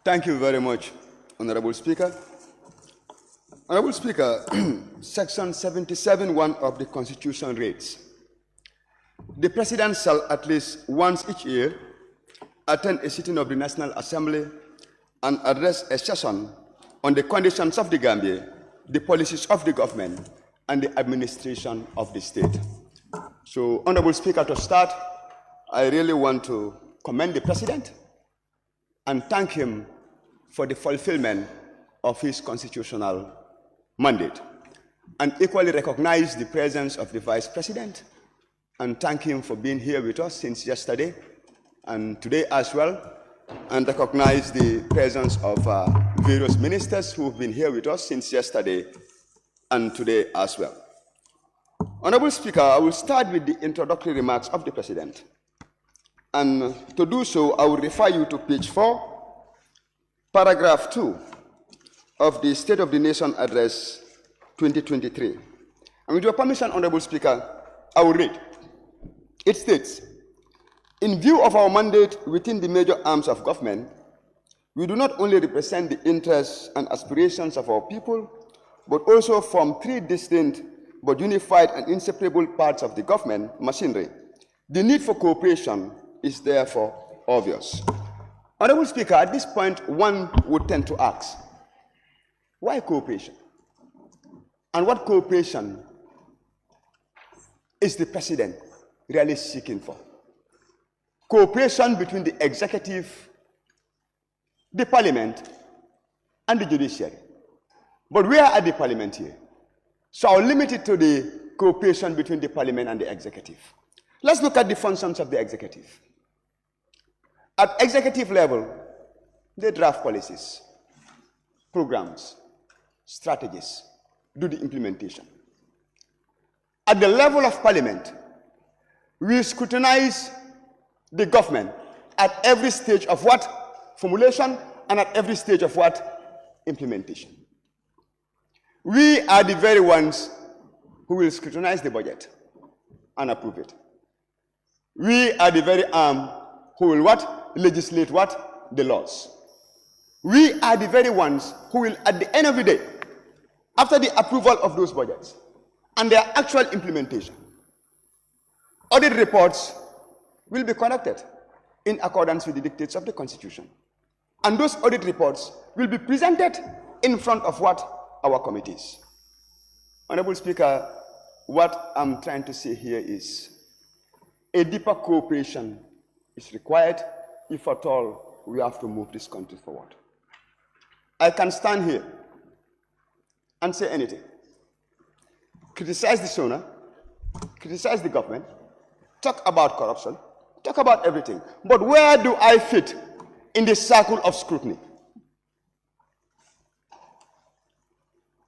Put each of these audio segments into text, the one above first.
Thank you very much, Honorable Speaker. Honorable Speaker, Section 77(1) of the Constitution reads, "The President shall at least once each year attend a sitting of the National Assembly and address a session on the conditions of the Gambia, the policies of the government, and the administration of the state." So, Honorable Speaker, to start, I really want to commend the President and thank him for the fulfillment of his constitutional mandate, and equally recognize the presence of the Vice President and thank him for being here with us since yesterday and today as well, and recognize the presence of various ministers who've been here with us since yesterday and today as well. Honorable Speaker, I will start with the introductory remarks of the President. And to do so, I will refer you to page 4, paragraph 2 of the State of the Nation Address 2023. And with your permission, Honorable Speaker, I will read. It states, "In view of our mandate within the major arms of government, we do not only represent the interests and aspirations of our people, but also form three distinct but unified and inseparable parts of the government machinery. The need for cooperation is therefore obvious." Honorable Speaker, at this point, one would tend to ask, why cooperation? And what cooperation is the President really seeking for? Cooperation between the executive, the parliament, and the judiciary. But we are at the parliament here, so I'll limit it to the cooperation between the parliament and the executive. Let's look at the functions of the executive. At executive level, they draft policies, programs, strategies, do the implementation. At the level of parliament, we scrutinize the government at every stage of what? Formulation, and at every stage of what? Implementation. We are the very ones who will scrutinize the budget and approve it. We are the very arm who will what? Legislate what? The laws. We are the very ones who will, at the end of the day, after the approval of those budgets and their actual implementation, audit reports will be conducted in accordance with the dictates of the Constitution. And those audit reports will be presented in front of what? Our committees. Honorable Speaker, what I'm trying to say here is a deeper cooperation is required if at all we have to move this country forward. I can stand here and say anything. Criticize the SONA, criticize the government, talk about corruption, talk about everything. But where do I fit in the circle of scrutiny?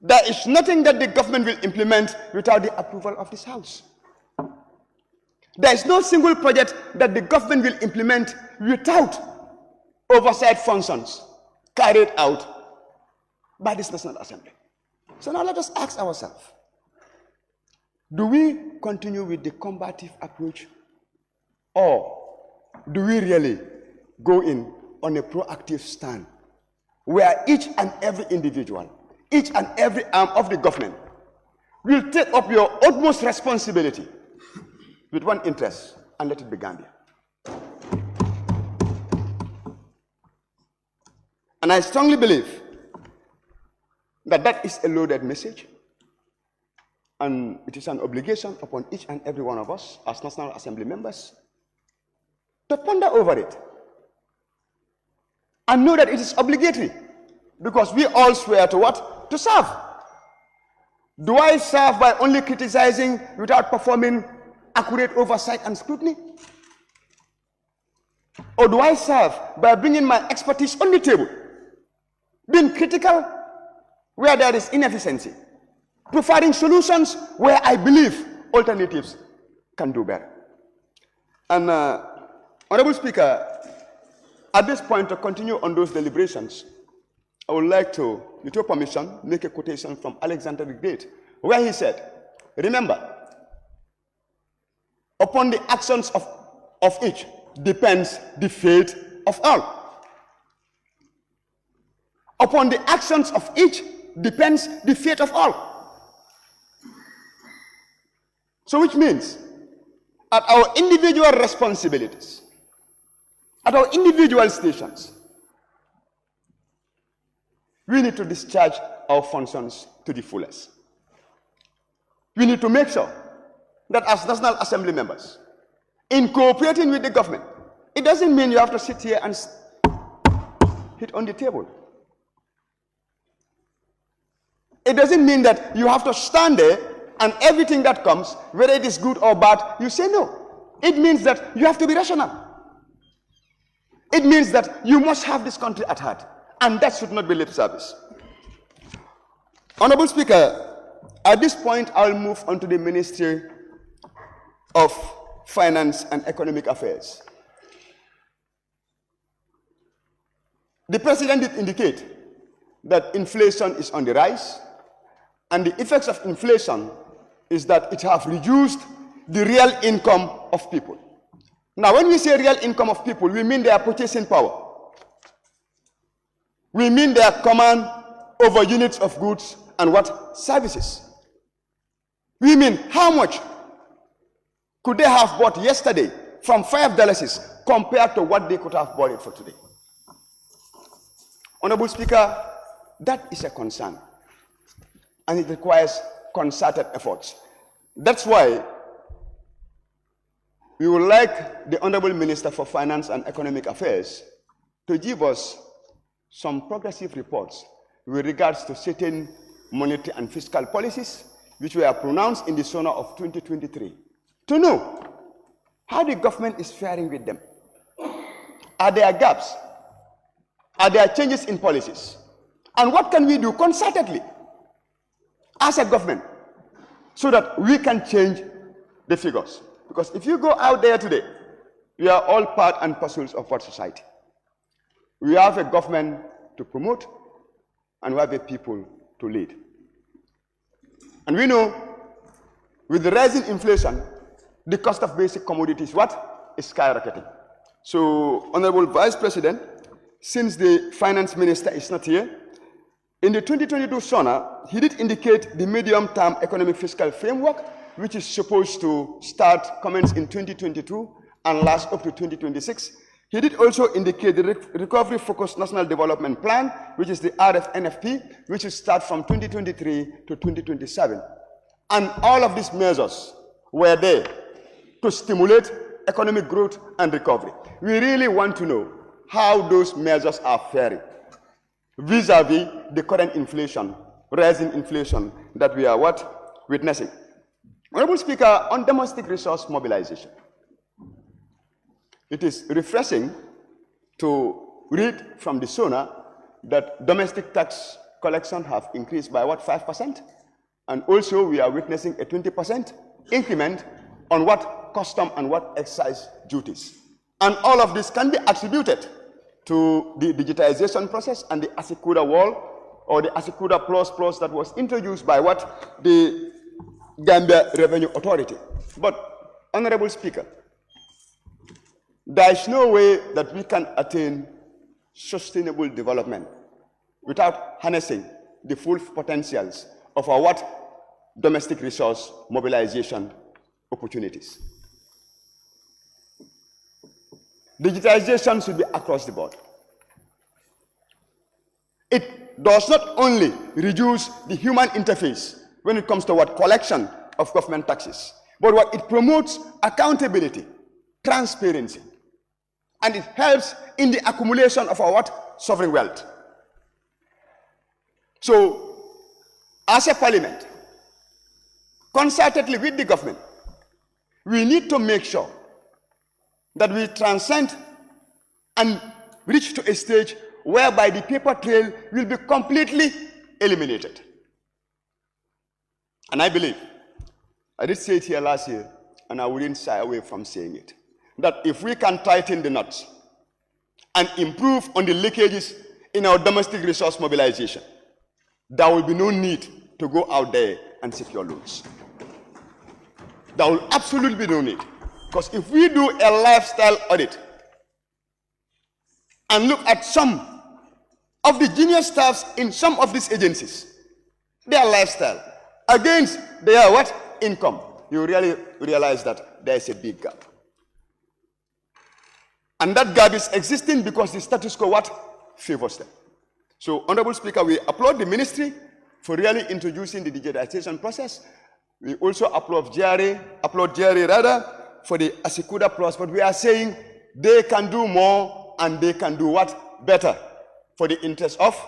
There is nothing that the government will implement without the approval of this House. There is no single project that the government will implement without oversight functions carried out by this National Assembly. So now let us ask ourselves, do we continue with the combative approach, or do we really go in on a proactive stand where each and every individual, each and every arm of the government will take up your utmost responsibility with one interest, and let it be Gambia? And I strongly believe that that is a loaded message, and it is an obligation upon each and every one of us as National Assembly members to ponder over it and know that it is obligatory, because we all swear to what? To serve. Do I serve by only criticizing without performing accurate oversight and scrutiny? Or do I serve by bringing my expertise on the table, being critical where there is inefficiency, providing solutions where I believe alternatives can do better? And Honorable Speaker, at this point, to continue on those deliberations, I would like to, with your permission, make a quotation from Alexander the Great, where he said, "Remember, upon the actions of each depends the fate of all." Upon the actions of each depends the fate of all. So which means, at our individual responsibilities, at our individual stations, we need to discharge our functions to the fullest. We need to make sure that as National Assembly members, in cooperating with the government, it doesn't mean you have to sit here and hit on the table. It doesn't mean that you have to stand there and everything that comes, whether it is good or bad, you say no. It means that you have to be rational. It means that you must have this country at heart, and that should not be lip service. Honorable Speaker, at this point, I'll move on to the Ministry of Finance and Economic Affairs. The President did indicate that inflation is on the rise, and the effects of inflation is that it has reduced the real income of people. Now, when we say real income of people, we mean their purchasing power. We mean their command over units of goods and what? Services. We mean how much could they have bought yesterday from $5 compared to what they could have bought it for today. Honorable Speaker, that is a concern, and it requires concerted efforts. That's why we would like the Honorable Minister for Finance and Economic Affairs to give us some progressive reports with regards to certain monetary and fiscal policies which were pronounced in the SONA of 2023, to know how the government is faring with them. Are there gaps? Are there changes in policies? And what can we do concertedly as a government so that we can change the figures? Because if you go out there today, we are all part and parcels of our society. We have a government to promote, and we have a people to lead. And we know, with the rising inflation, the cost of basic commodities, what? Is skyrocketing. So, Honorable Vice President, since the Finance Minister is not here, in the 2022 SONA, he did indicate the medium-term economic fiscal framework, which is supposed to commence in 2022 and last up to 2026. He did also indicate the Recovery Focused National Development Plan, which is the RFNFP, which will start from 2023 to 2027. And all of these measures were there to stimulate economic growth and recovery. We really want to know how those measures are faring vis-a-vis the current inflation, rising inflation that we are witnessing. Honorable Speaker, on domestic resource mobilization, it is refreshing to read from the SONA that domestic tax collection have increased by 5%? And also we are witnessing a 20% increment on custom and excise duties. And all of this can be attributed to the digitization process and the Asikuda wall, or the Asikuda plus that was introduced by the Gambia Revenue Authority. But, Honorable Speaker, there is no way that we can attain sustainable development without harnessing the full potentials of our domestic resource mobilization opportunities. Digitization should be across the board. It does not only reduce the human interface when it comes to collection of government taxes, but it promotes accountability, transparency, and it helps in the accumulation of our sovereign wealth. So, as a parliament, concertedly with the government, we need to make sure that we transcend and reach to a stage whereby the paper trail will be completely eliminated. And I believe, I did say it here last year, and I wouldn't shy away from saying it, that if we can tighten the knots and improve on the leakages in our domestic resource mobilization, there will be no need to go out there and secure loans. There will absolutely be no need. Because if we do a lifestyle audit and look at some of the junior staffs in some of these agencies, their lifestyle, against their what? Income, you really realize that there is a big gap. And that gap is existing because the status quo what? Favors them. So, Honorable Speaker, we applaud the ministry for really introducing the digitization process. We also applaud Jerry for the Asikuda Plus, but we are saying they can do more and they can do what? Better for the interest of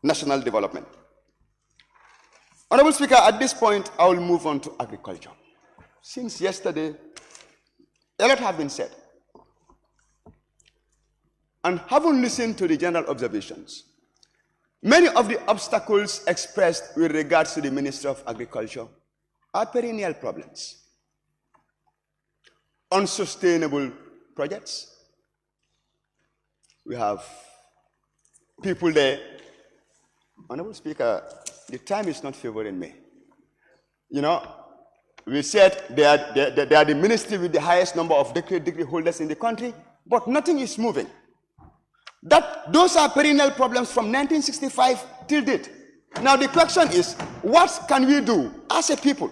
national development. Honorable Speaker, at this point, I will move on to agriculture. Since yesterday, a lot have been said. And having listened to the general observations, many of the obstacles expressed with regards to the Ministry of Agriculture are perennial problems. Unsustainable projects. We have people there. Honorable Speaker, the time is not favoring me. You know, we said they are the ministry with the highest number of degree holders in the country, but nothing is moving. Those are perennial problems from 1965 till date. Now the question is, what can we do as a people,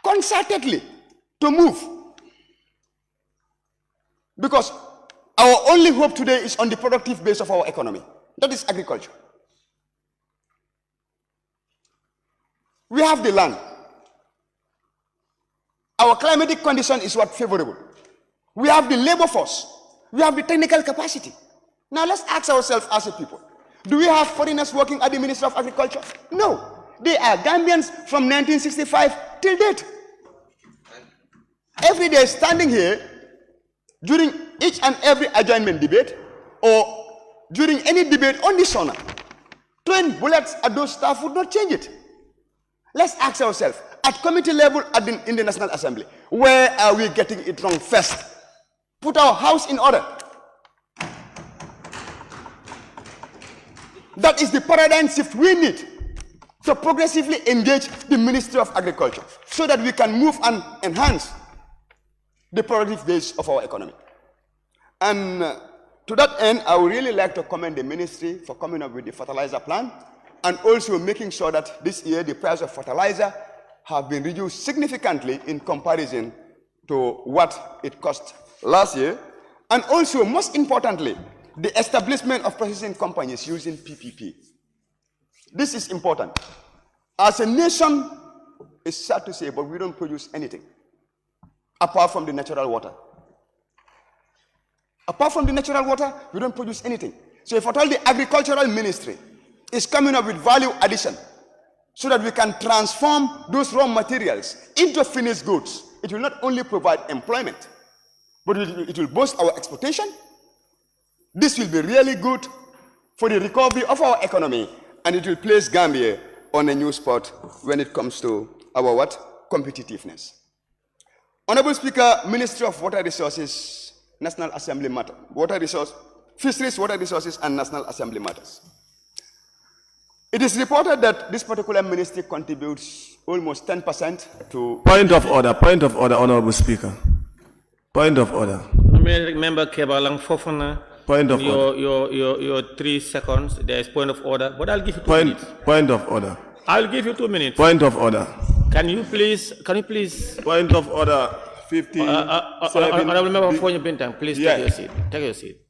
concertedly, to move? Because our only hope today is on the productive base of our economy. That is agriculture. We have the land. Our climatic condition is what? Favorable. We have the labor force. We have the technical capacity. Now let's ask ourselves as a people, do we have foreigners working at the Ministry of Agriculture? No. They are Gambians from 1965 till date. Every day standing here, during each and every adjournment debate, or during any debate on this honor, 20 bullets at those staff would not change it. Let's ask ourselves, at committee level in the National Assembly, where are we getting it wrong first? Put our house in order. That is the paradigm shift we need to progressively engage the Ministry of Agriculture so that we can move and enhance the productive base of our economy. And to that end, I would really like to commend the ministry for coming up with the fertilizer plan and also making sure that this year the price of fertilizer have been reduced significantly in comparison to what it cost last year. And also, most importantly, the establishment of processing companies using PPP. This is important. As a nation, it's sad to say, but we don't produce anything apart from the natural water. Apart from the natural water, we don't produce anything. So if at all the agricultural ministry is coming up with value addition so that we can transform those raw materials into finished goods, it will not only provide employment, but it will boost our exportation. This will be really good for the recovery of our economy, and it will place Gambia on a new spot when it comes to our what? Competitiveness. Honorable Speaker, Ministry of Water Resources, National Assembly matter, Fisheries, Water Resources, and National Assembly matters. It is reported that this particular ministry contributes almost 10% to... Point of order, Honorable Speaker. Point of order. Member Kebba Lang Fofana. Point of order. Your 3 seconds. There is point of order, but I'll give you 2 minutes. Point of order. I'll give you 2 minutes. Point of order. Can you please? Point of order. 50. Honorable Member for your time. Please take your seat. Take your seat.